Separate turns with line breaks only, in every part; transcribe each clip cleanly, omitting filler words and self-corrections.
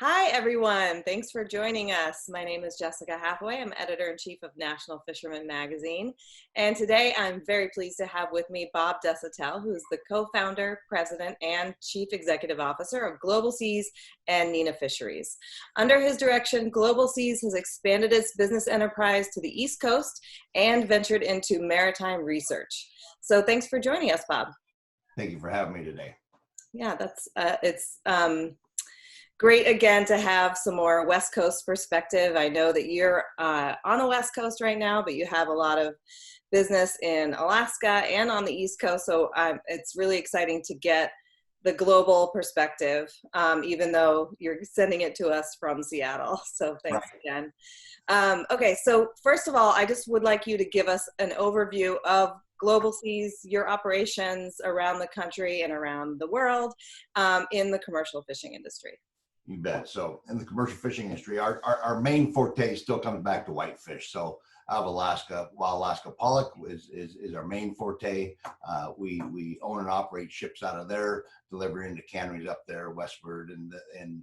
Hi, everyone. Thanks for joining us. My name is Jessica Hathaway. I'm editor-in-chief of National Fisherman magazine. And today I'm very pleased to have with me Bob Desautel, who's the co-founder, president, and chief executive officer of Global Seas and Nina Fisheries. Under his direction, Global Seas has expanded its business enterprise to the East Coast and ventured into maritime research. So thanks for joining us, Bob.
Thank you for having me today.
Yeah, it's great again to have some more West Coast perspective. I know that you're on the West Coast right now, but you have a lot of business in Alaska and on the East Coast. So it's really exciting to get the global perspective, even though you're sending it to us from Seattle. So thanks again. Okay, so first of all, I just would like you to give us an overview of Global Seas, your operations around the country and around the world in the commercial fishing industry.
You bet. So in the commercial fishing industry, our main forte still comes back to whitefish. So out of Alaska, while Alaska pollock is our main forte, we own and operate ships out of there, deliver into canneries up there westward and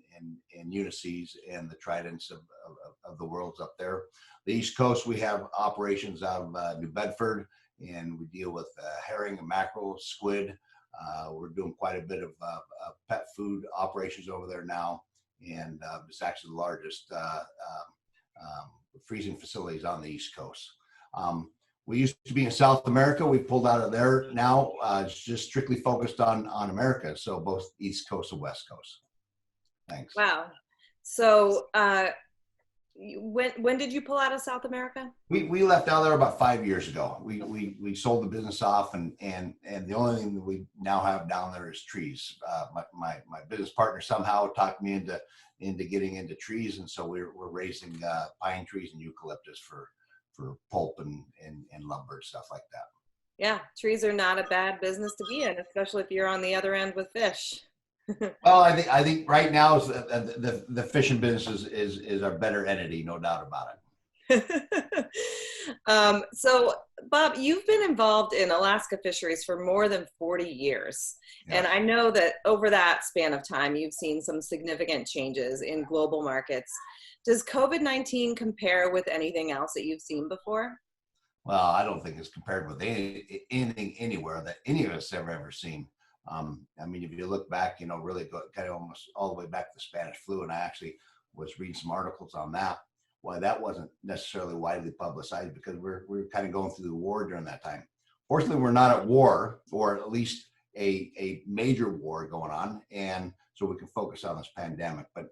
Ulysses and the Tridents of the worlds up there. The East Coast, we have operations out of New Bedford, and we deal with herring and mackerel, squid. We're doing quite a bit of pet food operations over there now, and it's actually the largest freezing facilities on the East Coast. We used to be in South America. We pulled out of there now. It's just strictly focused on America, so both East Coast and West Coast. Thanks.
Wow. So when did you pull out of South America?
We left out there about 5 years ago. We sold the business off, and the only thing that we now have down there is trees. My business partner somehow talked me into getting into trees, and so we're raising pine trees and eucalyptus for pulp and lumber and stuff like that.
Yeah, trees are not a bad business to be in, especially if you're on the other end with fish.
Well, I think right now is the fishing business is our better entity, no doubt about
it. So, Bob, you've been involved in Alaska fisheries for more than 40 years. Yeah. And I know that over that span of time, you've seen some significant changes in global markets. Does COVID-19 compare with anything else that you've seen before?
Well, I don't think it's compared with anything anywhere that any of us have ever seen. I mean, if you look back, really go kind of almost all the way back to the Spanish flu, and I actually was reading some articles on that, why that wasn't necessarily widely publicized, because we're kind of going through the war during that time. Fortunately, we're not at war, or at least a major war going on, and so we can focus on this pandemic. But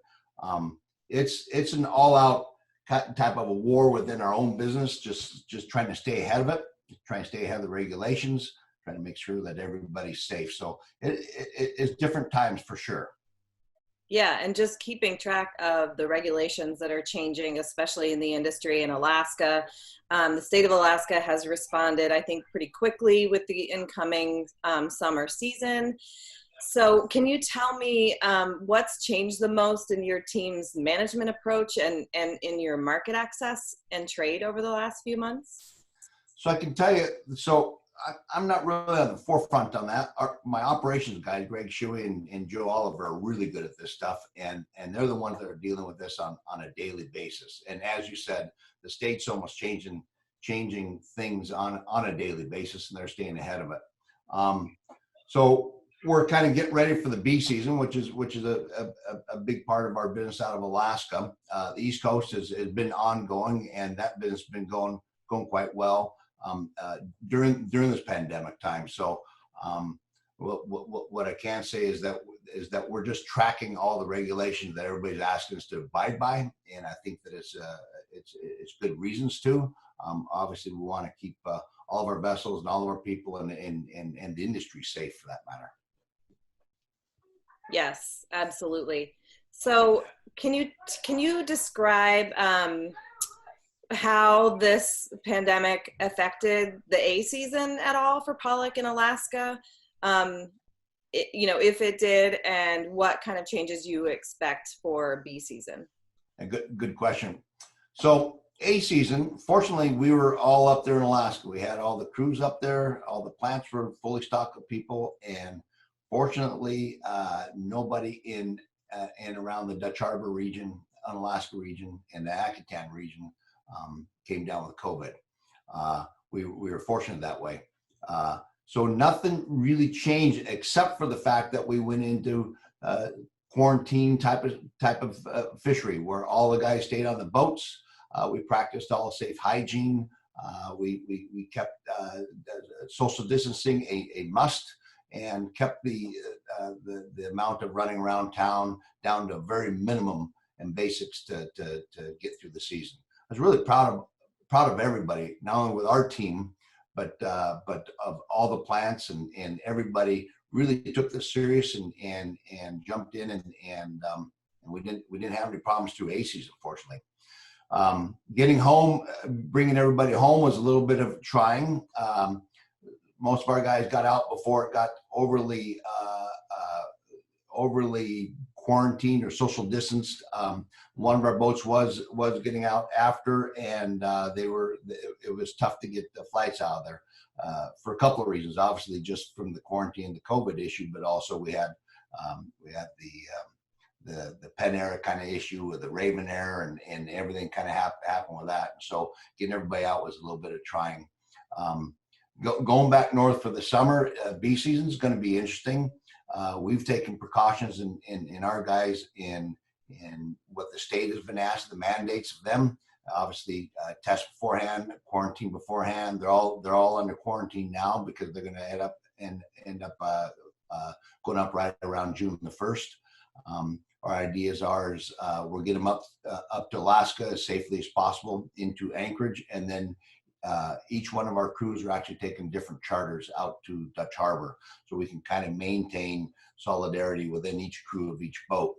it's an all-out type of a war within our own business, just trying to stay ahead of it, trying to stay ahead of the regulations, trying to make sure that everybody's safe. So it's different times for sure.
Yeah, and just keeping track of the regulations that are changing, especially in the industry in Alaska. The state of Alaska has responded, I think, pretty quickly with the incoming summer season. So can you tell me what's changed the most in your team's management approach and in your market access and trade over the last few months?
So I can tell you, I'm not really on the forefront on that. My operations guys, Greg Shuey and Joe Oliver, are really good at this stuff, and they're the ones that are dealing with this on a daily basis. And as you said, the state's almost changing things on a daily basis, and they're staying ahead of it. So we're kind of getting ready for the bee season, which is a big part of our business out of Alaska. The East Coast has been ongoing, and that business has been going quite well during this pandemic time. So what I can say is that we're just tracking all the regulations that everybody's asking us to abide by, and I think that it's good reasons to. Obviously, we want to keep all of our vessels and all of our people and the industry safe, for that matter.
Yes, absolutely. So can you describe how this pandemic affected the A season at all for pollock in Alaska? If it did, and what kind of changes you expect for B season?
A good question. So A season, fortunately, we were all up there in Alaska. We had all the crews up there, all the plants were fully stocked with people, and fortunately, nobody in and around the Dutch Harbor region, Unalaska region, and the Akitan region came down with COVID. We were fortunate that way. So nothing really changed except for the fact that we went into quarantine type of fishery where all the guys stayed on the boats. We practiced all safe hygiene. We kept social distancing a must, and kept the amount of running around town down to a very minimum and basics to get through the season. I was really proud of everybody, not only with our team, but of all the plants, and everybody really took this serious and jumped in, and we didn't have any problems through a season, fortunately. Getting home, bringing everybody home was a little bit of trying. Most of our guys got out before it got overly quarantined or social distanced. One of our boats was getting out after, and it was tough to get the flights out of there for a couple of reasons. Obviously, just from the quarantine, the COVID issue, but also we had the Penn Air kind of issue with the Raven Air, and everything kind of happened with that. So getting everybody out was a little bit of trying. Going back north for the summer, bee season is going to be interesting. We've taken precautions in our guys in what the state has been asked, the mandates of them. Obviously, test beforehand, quarantine beforehand. They're all under quarantine now because they're going to end up going up right around June the 1st. Our ideas is we'll get them up to Alaska as safely as possible into Anchorage, and then each one of our crews are actually taking different charters out to Dutch Harbor, so we can kind of maintain solidarity within each crew of each boat,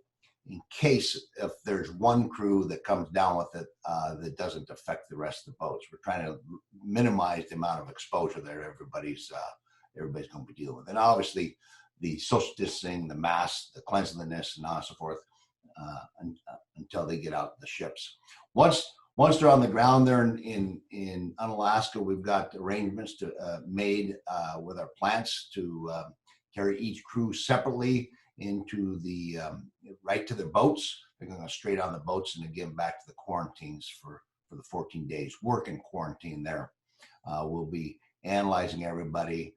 in case if there's one crew that comes down with it that doesn't affect the rest of the boats. We're trying to minimize the amount of exposure that everybody's going to be dealing with, and obviously the social distancing, the masks, the cleanliness, and so forth, until they get out the ships. Once they're on the ground there in Unalaska, we've got arrangements made with our plants to carry each crew separately into right to their boats. They're going to go straight on the boats and then get them back to the quarantines for the 14 days work in quarantine there. We'll be analyzing everybody.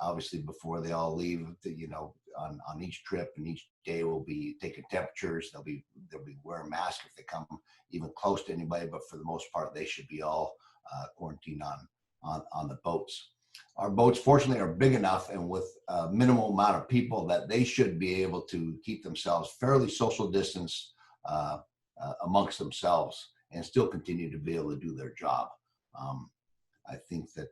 Obviously, before they all leave, on each trip and each day, we'll be taking temperatures. They'll be wearing masks if they come even close to anybody, but for the most part, they should be all quarantined on the boats. Our boats, fortunately, are big enough and with a minimal amount of people that they should be able to keep themselves fairly social distance amongst themselves and still continue to be able to do their job. I think that.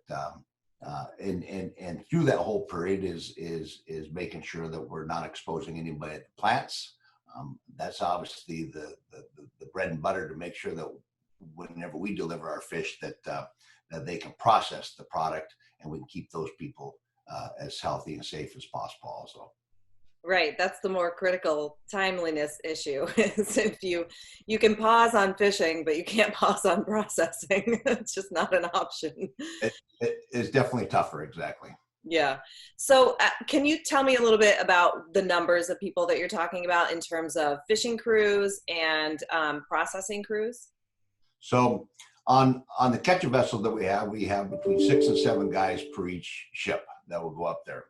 And through that whole period is making sure that we're not exposing anybody at the plants. That's obviously the bread and butter, to make sure that whenever we deliver our fish that they can process the product, and we can keep those people as healthy and safe as possible also.
Right, that's the more critical timeliness issue, is if you can pause on fishing, but you can't pause on processing. It's just not an option.
It is definitely tougher, exactly.
Yeah. So can you tell me a little bit about the numbers of people that you're talking about in terms of fishing crews and processing crews?
So on the catcher vessel that we have between 6 and 7 guys per each ship that will go up there.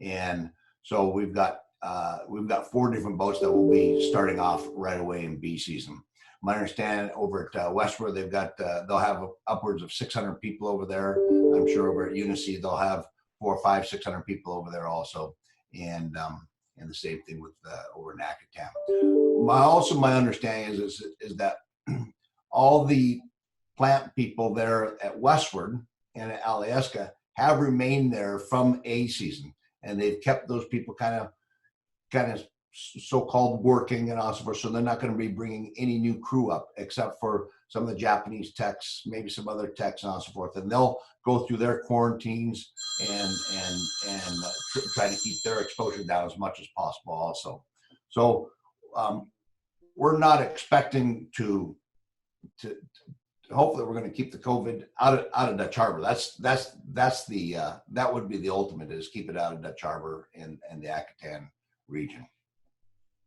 And so we've got 4 different boats that will be starting off right away in bee season. My understanding over at Westward, they'll have upwards of 600 people over there. I'm sure over at Unisea, they'll have 400, 500, 600 people over there also. And the same thing with over in Akitan. My understanding is that all the plant people there at Westward and at Alyeska have remained there from a season, and they've kept those people kind of so-called working and so forth. So they're not going to be bringing any new crew up, except for some of the Japanese techs, maybe some other techs and so forth. And they'll go through their quarantines and try to keep their exposure down as much as possible also. So we're not expecting to hopefully we're going to keep the COVID out of Dutch Harbor. That would be the ultimate, is keep it out of Dutch Harbor and the Akitan region.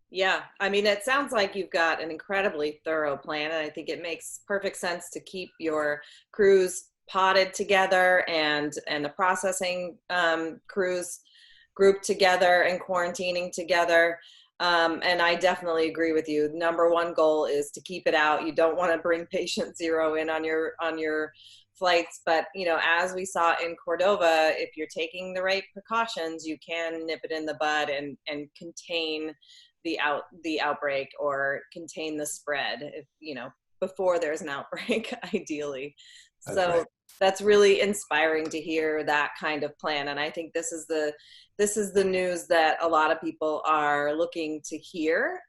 Yeah, I mean, it sounds like you've got an incredibly thorough plan, and I think it makes perfect sense to keep your crews potted together and the processing crews grouped together and quarantining together. And I definitely agree with you. Number one goal is to keep it out. You don't want to bring patient zero in on your flights, but as we saw in Cordova, if you're taking the right precautions, you can nip it in the bud and contain the outbreak or contain the spread, if before there's an outbreak ideally.
That's
So
right.
that's really inspiring to hear that kind of plan, and I think this is the news that a lot of people are looking to hear.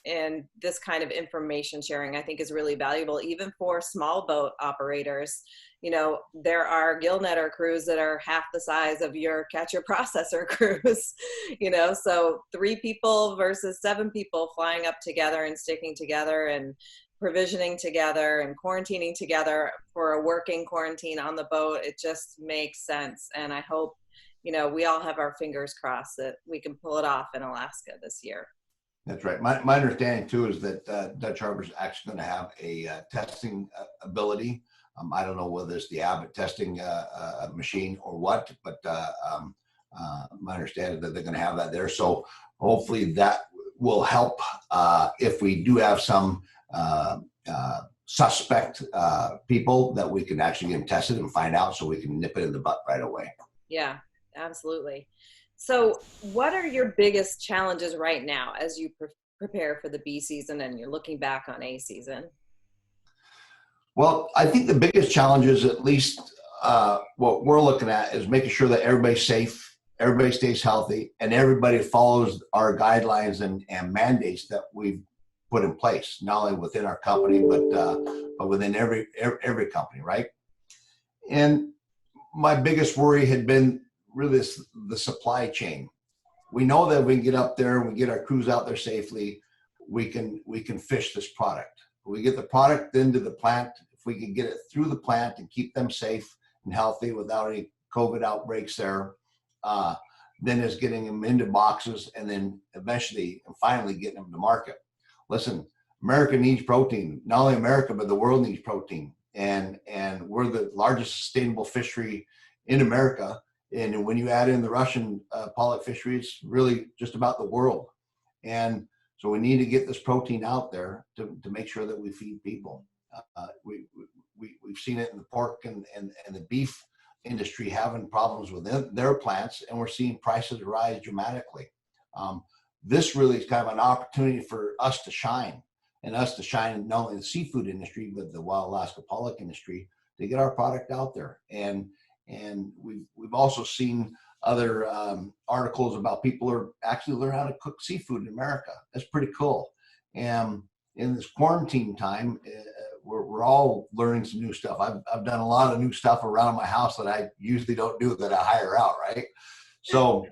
And this kind of information sharing, I think, is really valuable, even for small boat operators. There are gill netter crews that are half the size of your catcher processor crews. So 3 people versus 7 people flying up together and sticking together and provisioning together and quarantining together for a working quarantine on the boat. It just makes sense. And I hope, we all have our fingers crossed that we can pull it off in Alaska this year.
That's right. My understanding too is that Dutch Harbor is actually going to have a testing ability. I don't know whether it's the Abbott testing machine or what, but my understanding is that they're going to have that there. So hopefully that will help if we do have some suspect people, that we can actually get them tested and find out, so we can nip it in the butt right away.
Yeah, absolutely. So, what are your biggest challenges right now as you prepare for the B season and you're looking back on A season?
Well, I think the biggest challenge is, at least what we're looking at, is making sure that everybody's safe, everybody stays healthy, and everybody follows our guidelines and mandates that we've put in place, not only within our company, but within every company, right? And my biggest worry had been really the supply chain. We know that if we can get up there and we get our crews out there safely, we can fish this product. We get the product into the plant. If we can get it through the plant and keep them safe and healthy without any COVID outbreaks there, then it's getting them into boxes, and then eventually and finally getting them to market. Listen, America needs protein. Not only America, but the world needs protein. And we're the largest sustainable fishery in America. And when you add in the Russian pollock fisheries, really just about the world. And so we need to get this protein out there to make sure that we feed people. We've seen it in the pork and the beef industry having problems with their plants, and we're seeing prices rise dramatically. This really is kind of an opportunity for us to shine, and us to shine not only in the seafood industry, but the wild Alaska pollock industry, to get our product out there. And we've also seen other articles about people are actually learning how to cook seafood in America. That's pretty cool. And in this quarantine time, we're all learning some new stuff. I've done a lot of new stuff around my house that I usually don't do, that I hire out, right? So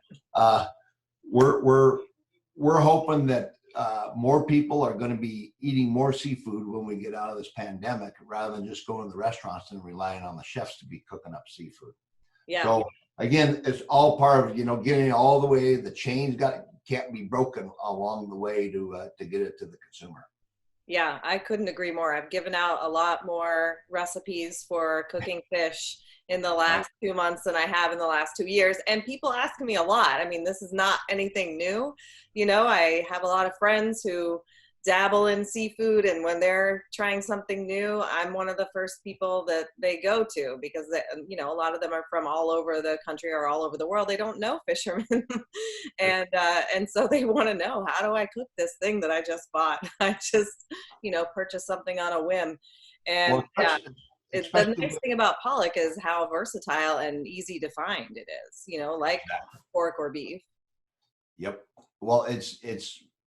we're hoping that more people are going to be eating more seafood when we get out of this pandemic, rather than just going to the restaurants and relying on the chefs to be cooking up seafood.
Yeah.
So again, it's all part of getting it all the way. The chains can't be broken along the way to get it to the consumer.
Yeah, I couldn't agree more. I've given out a lot more recipes for cooking fish in the last 2 months than I have in the last 2 years. And people ask me a lot. I mean, this is not anything new. I have a lot of friends who dabble in seafood, and when they're trying something new, I'm one of the first people that they go to, because a lot of them are from all over the country or all over the world. They don't know fishermen. And so they want to know, how do I cook this thing that I just bought? I just purchased something on a whim. And
Well,
yeah, the
especially
nice thing about pollock is how versatile and easy to find it is, like pork or beef.
Yep. Well,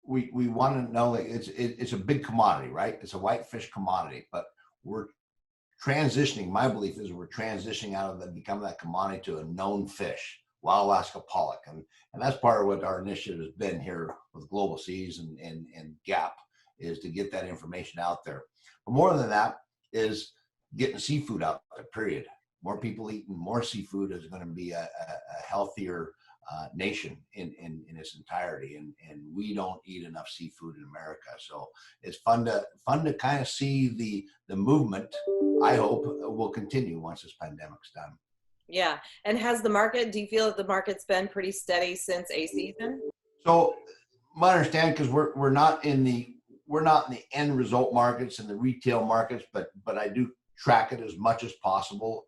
we want to know that it's a big commodity, right? It's a whitefish commodity, but we're transitioning. My belief is we're transitioning out of that, becoming that commodity, to a known fish, wild Alaska pollock, and that's part of what our initiative has been here with Global Seas and GAP, is to get that information out there. But more than that is getting seafood out there. Period. More people eating more seafood is going to be a healthier nation in its entirety, and we don't eat enough seafood in America. So it's fun to kind of see the movement. I hope will continue once this pandemic's done.
Yeah. And do you feel that the market's been pretty steady since a season?
So my understanding, because we're not in the end result markets and the retail markets, but I do track it as much as possible.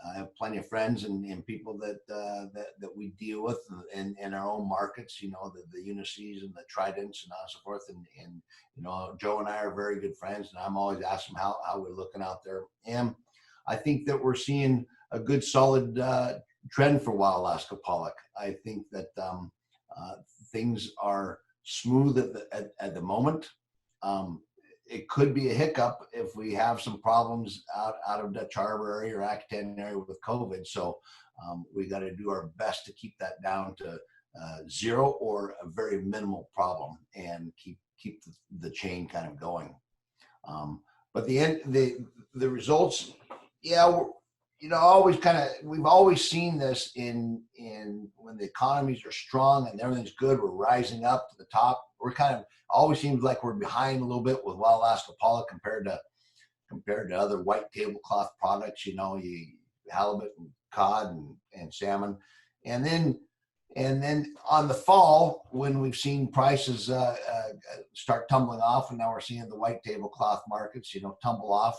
I have plenty of friends and people that we deal with in our own markets, the Unices and the Tridents and so forth. And Joe and I are very good friends, and I'm always asking how we're looking out there. And I think that we're seeing a good solid trend for wild Alaska pollock. I think that things are smooth at the moment. It could be a hiccup if we have some problems out of Dutch Harbor area or Akitan area with COVID. So we got to do our best to keep that down to zero or a very minimal problem, and keep the chain kind of going. But the results, yeah, always we've always seen this in when the economies are strong and everything's good, we're rising up to the top. We're always seems like we're behind a little bit with wild Alaska pollock compared to other white tablecloth products, halibut and cod and salmon. And then on the fall, when we've seen prices start tumbling off, and now we're seeing the white tablecloth markets, tumble off,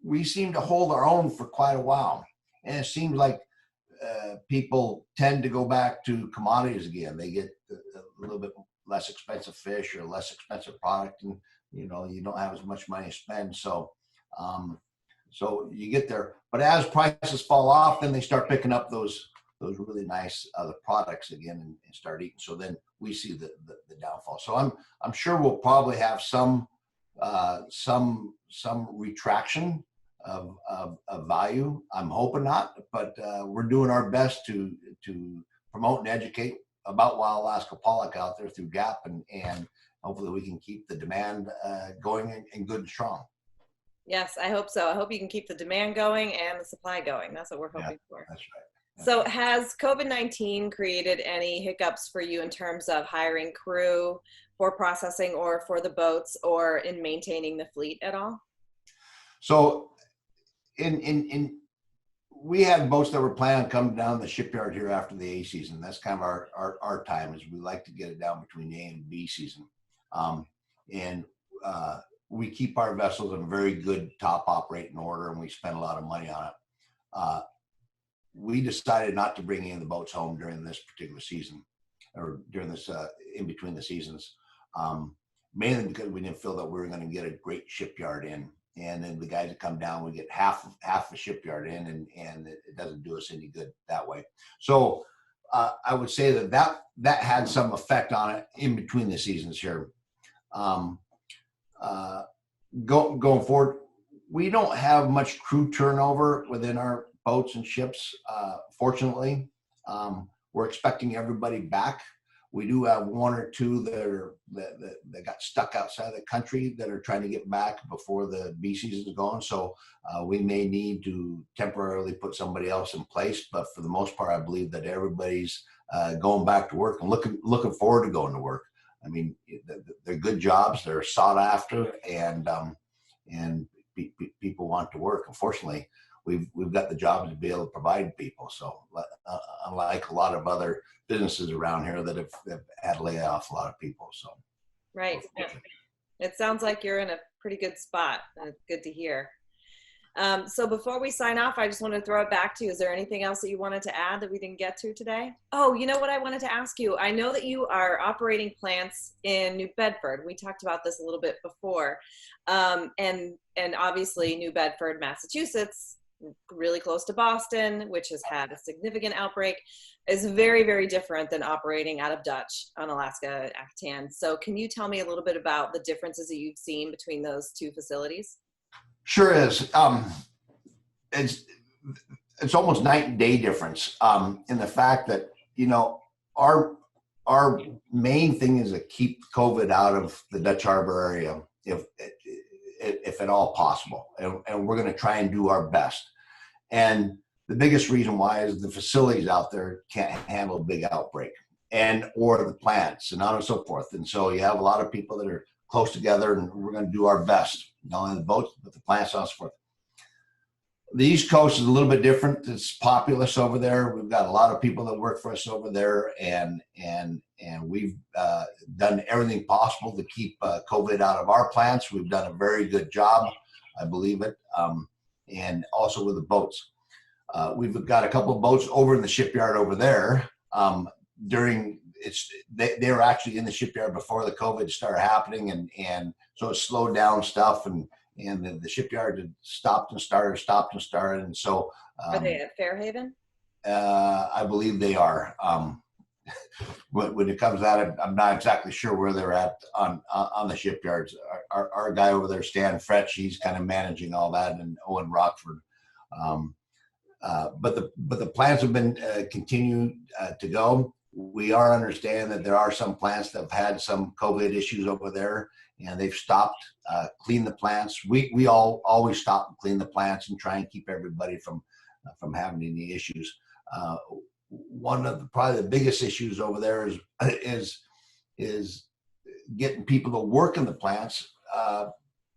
we seem to hold our own for quite a while. And it seems like people tend to go back to commodities again. They get a little bit less expensive fish or less expensive product, and you don't have as much money to spend. So you get there. But as prices fall off, then they start picking up those really nice other products again and start eating. So then we see the downfall. So I'm sure we'll probably have some retraction of value. I'm hoping not, but we're doing our best to promote and educate about wild Alaska pollock out there through GAP, and hopefully we can keep the demand going and good and strong.
Yes, I hope so. I hope you can keep the demand going and the supply going. That's what we're hoping for.
That's right.
So has COVID-19 created any hiccups for you in terms of hiring crew for processing or for the boats or in maintaining the fleet at all?
So we had boats that were planning on coming down the shipyard here after the A season. That's kind of our time, is we like to get it down between the A and B season. We keep our vessels in very good top operating order, and we spend a lot of money on it. We decided not to bring any of the boats home during this particular season, or during this in between the seasons, mainly because we didn't feel that we were going to get a great shipyard in. And then the guys that come down, we get half the shipyard in, and it doesn't do us any good that way. So I would say that had some effect on it in between the seasons here. Going forward, we don't have much crew turnover within our boats and ships. Fortunately, we're expecting everybody back. We do have one or two that got stuck outside the country that are trying to get back before the B season is going. So we may need to temporarily put somebody else in place. But for the most part, I believe that everybody's going back to work and looking forward to going to work. I mean, they're good jobs. They're sought after, and people want to work. Unfortunately, we've got the jobs to be able to provide people. So unlike a lot of other businesses around here that have had to lay off a lot of people. So
right. Yeah. It sounds like you're in a pretty good spot. Good to hear. So before we sign off, I just want to throw it back to you. Is there anything else that you wanted to add that we didn't get to today? Oh, you know what I wanted to ask you? I know that you are operating plants in New Bedford. We talked about this a little bit before. And obviously New Bedford, Massachusetts, really close to Boston, which has had a significant outbreak, is very, very different than operating out of Dutch on Alaska Akitan. So can you tell me a little bit about the differences that you've seen between those two facilities?
Sure is. It's almost night and day difference in the fact that, our main thing is to keep COVID out of the Dutch Harbor area, if at all possible. And we're going to try and do our best. And the biggest reason why is the facilities out there can't handle a big outbreak, and or the plants and on and so forth. And so you have a lot of people that are close together, and we're going to do our best, not only the boats, but the plants and so forth. The East Coast is a little bit different. It's populous over there. We've got a lot of people that work for us over there, and we've done everything possible to keep COVID out of our plants. We've done a very good job, I believe it, and also with the boats. We've got a couple of boats over in the shipyard over there. They were actually in the shipyard before the COVID started happening, and so it slowed down stuff, and the shipyard had stopped and started, and so
are they at Fairhaven?
I believe they are. When it comes to that, I'm not exactly sure where they're at on the shipyards. Our guy over there, Stan Fretch, he's kind of managing all that, and Owen Rockford. But the plants have been continued to go. We are understanding that there are some plants that have had some COVID issues over there, and they've stopped, clean the plants. We all always stop and clean the plants and try and keep everybody from having any issues. One of probably the biggest issues over there is getting people to work in the plants,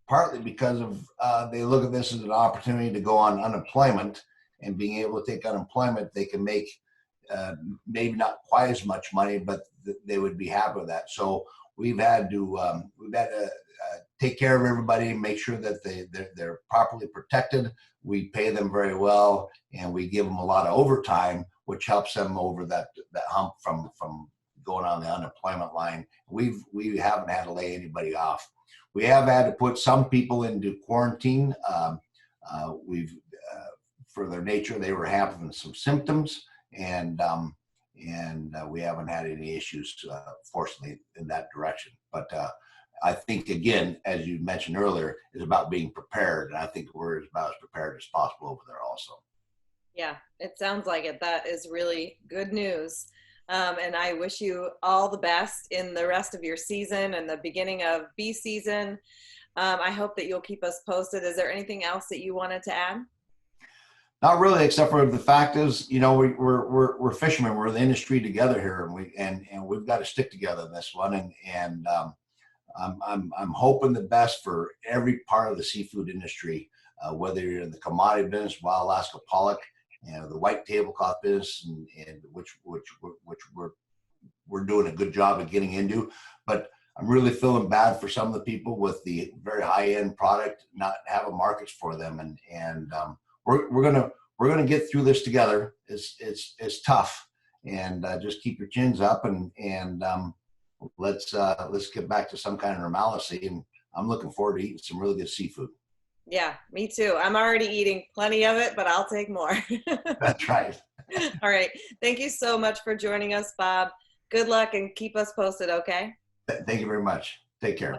partly because of they look at this as an opportunity to go on unemployment, and being able to take unemployment, they can make maybe not quite as much money, but they would be happy with that. So we've had to take care of everybody, make sure that they're properly protected. We pay them very well, and we give them a lot of overtime, which helps them over that hump from going on the unemployment line. We haven't had to lay anybody off. We have had to put some people into quarantine. For their nature, they were having some symptoms, and we haven't had any issues, fortunately, in that direction. But I think, again, as you mentioned earlier, it's about being prepared, and I think we're about as prepared as possible over there also.
Yeah, it sounds like it. That is really good news. And I wish you all the best in the rest of your season and the beginning of bee season. I hope that you'll keep us posted. Is there anything else that you wanted to add?
Not really, except for the fact is, we're fishermen. We're in the industry together here, and we've got to stick together in this one. And I'm hoping the best for every part of the seafood industry, whether you're in the commodity business, wild Alaska pollock, the white tablecloth business, and which we're doing a good job of getting into. But I'm really feeling bad for some of the people with the very high end product not having markets for them, and we're gonna get through this together. It's tough, and just keep your chins up, and let's get back to some kind of normalcy. And I'm looking forward to eating some really good seafood.
Yeah, me too. I'm already eating plenty of it, but I'll take more.
That's right.
All right. Thank you so much for joining us, Bob. Good luck, and keep us posted, okay?
Thank you very much. Take care.